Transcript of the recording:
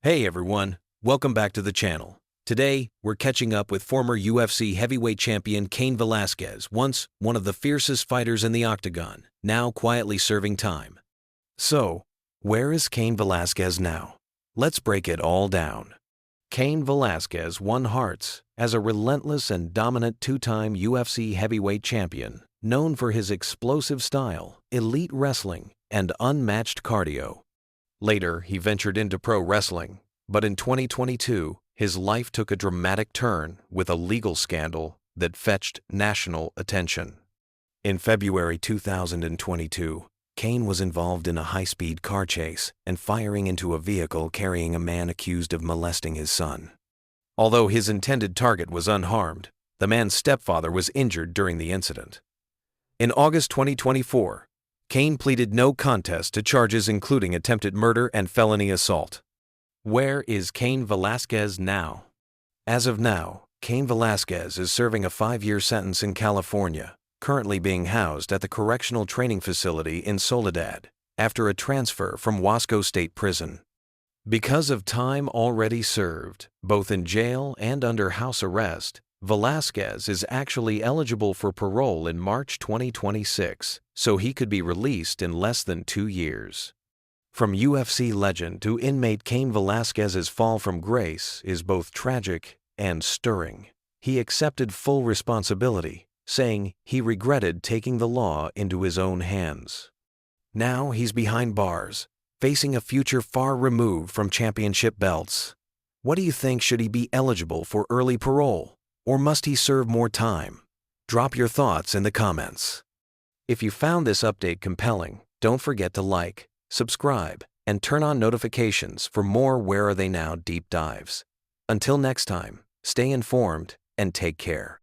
Hey everyone, welcome back to the channel. Today, we're catching up with former UFC heavyweight champion Cain Velasquez, once one of the fiercest fighters in the octagon, now quietly serving time. So, where is Cain Velasquez now? Let's break it all down. Cain Velasquez won hearts as a relentless and dominant two-time UFC heavyweight champion, known for his explosive style, elite wrestling, and unmatched cardio. Later, he ventured into pro wrestling, but in 2022, his life took a dramatic turn with a legal scandal that fetched national attention. In February 2022, Cain was involved in a high-speed car chase and firing into a vehicle carrying a man accused of molesting his son. Although his intended target was unharmed, the man's stepfather was injured during the incident. In August 2024, Cain pleaded no contest to charges including attempted murder and felony assault. Where is Cain Velasquez now? As of now, Cain Velasquez is serving a 5-year sentence in California, currently being housed at the Correctional Training Facility in Soledad, after a transfer from Wasco State Prison. Because of time already served, both in jail and under house arrest, Velasquez is actually eligible for parole in March 2026, so he could be released in less than 2 years. From UFC legend to inmate Cain Velasquez's fall from grace is both tragic and stirring. He accepted full responsibility, saying he regretted taking the law into his own hands. Now he's behind bars, facing a future far removed from championship belts. What do you think? Should he be eligible for early parole? Or must he serve more time? Drop your thoughts in the comments. If you found this update compelling, don't forget to like, subscribe, and turn on notifications for more Where Are They Now deep dives. Until next time, stay informed and take care.